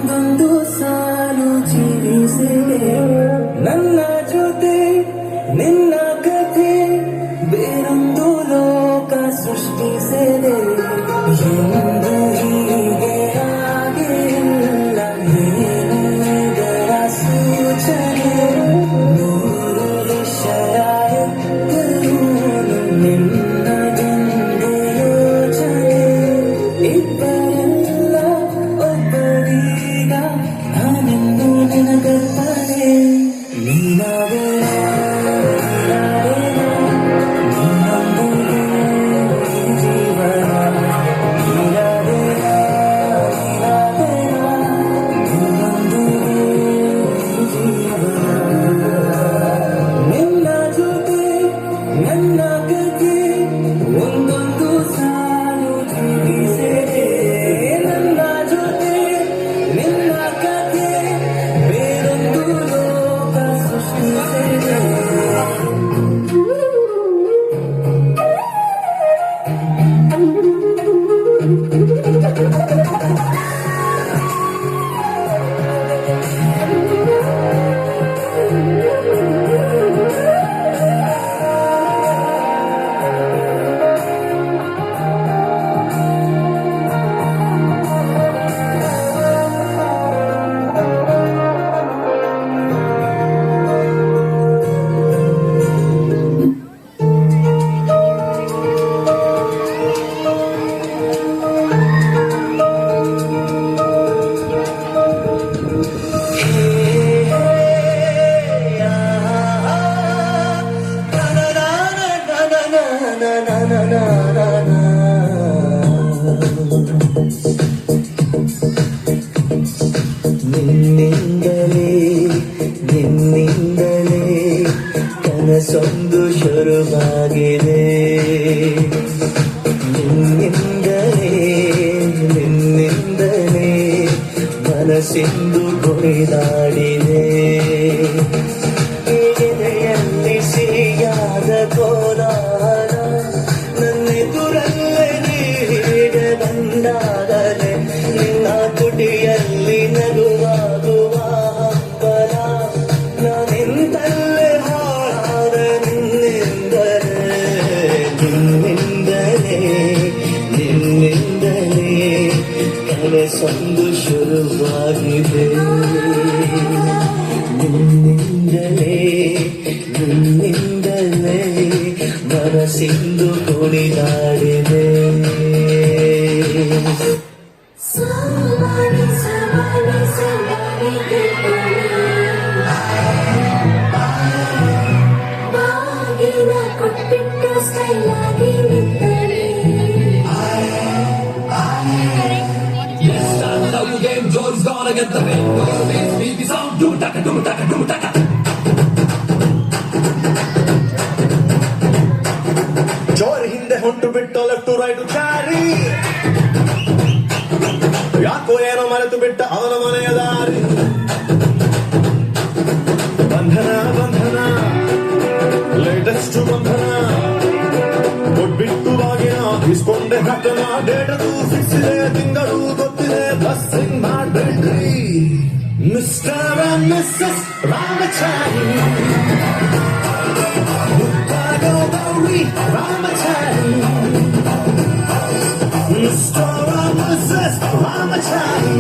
ಒಂದೊಂದು ಸಾಲು ಜೀವಿಸಿದೆ ನನ್ನ ಜೊತೆ ನಿನ್ನ ಕಥೆ ಬೇರೊಂದು ಲೋಕ ಸೃಷ್ಟಿಸಿದೆ ಎಂದು ಹೀಗೆ ಆಗಿಲ್ಲ ಏನು ಇದರ ಸೂಚನೆ ನೂರು ವಿಷಯ ಎತ್ತರೂ ನಿನ್ನದೊಂದೇ ಯೋಚನೆ ಇಬ್ಬರಲ್ಲ ಒಬ್ಬರೀಗ ನಾನೆಂದು ನಿನಗರ್ಪಣೆ ನೀನಾದೆ ನನ್ನ ಕಥೆ ಒಂದೊಂದು ಸಾಲು ಜೀವಿಸಿದೆ ನನ್ನ ಜೊತೆ ನಿನ್ನ ಕಥೆ ಬೇರೊಂದು ಲೋಕ ಸೃಷ್ಟಿಸಿದೆ ನಿನ್ನಿಂದಲೇ ನಿನ್ನಿಂದಲೇ ಕನಸೊಂದು ಶುರುವಾಗಿದೆ ನಿನ್ನಿಂದಲೇ ನಿನ್ನಿಂದಲೇ ಮನಸ್ಸಿಂದು ಕುಣಿದಾಡಿದೆ ಎದೆಯಲ್ಲಿ ಸಿಹಿಯಾದ ಕೋಲಾರ ನನ್ನೆದುರಲ್ಲೇ ನೀಡಿದ ಬಂದಾಗಲೇ ನಿನ್ನ ಕುಟಿಯಲ್ಲಿ ನಗುವಾಗುವ ಹಬ್ಬಲ ನಾನಿಂದಲೇ ಹಾಳಾದ ನಿನ್ನಿಂದಲೇ ನಿನ್ನಿಂದಲೇ ನಿನ್ನಿಂದಲೇ ಕನಸೊಂದು ಶುರುವಾಗಿದೆ ನಿನ್ನಿಂದಲೇ ನಿನ್ನಿಂದಲೇ ಮನಸ್ಸಿಂದು ಕುಣಿದಾಡಿದೆ ಕೊಟ್ಟಿಟ್ಟು ಸ್ಟೈಲ್ ಆಗಿ ನಿಂತರೆ game, Joe's gonna get the ring. Beat the sound, doom taka, doom taka, doom taka. ಜೋರ್ ಹಿಂದೆ ಹೊಂಟು ಬಿಟ್ಟು ಲೆಫ್ಟ್ ರೈಟ್ ಚಾರಿ ಯಾಕೋ ಏನೋ ಮರೆತು ಬಿಟ್ಟ ಅವನ ಮನೆಯ ದಾರಿ ಬಂಧನ ಬಂಧನ ಲೇಟೆಸ್ಟ್ ಬಂಧನ ಕೊಟ್ಬಿಟ್ಟು ಬಾಗಿನ ಇಸ್ಕೊಂಡೆ ಹಕ್ಕನ ಡೇಟದು ಫಿಕ್ಸ್ ಇದೆ ತಿಂಗಳು ಗೊತ್ತಿದೆ ಬ್ಲಸ್ಸಿಂಗ್ ಮಾಡ್ಬೇಡ್ರಿ mister and missus Ramachari Gauri Ramachari mister and missus Ramachari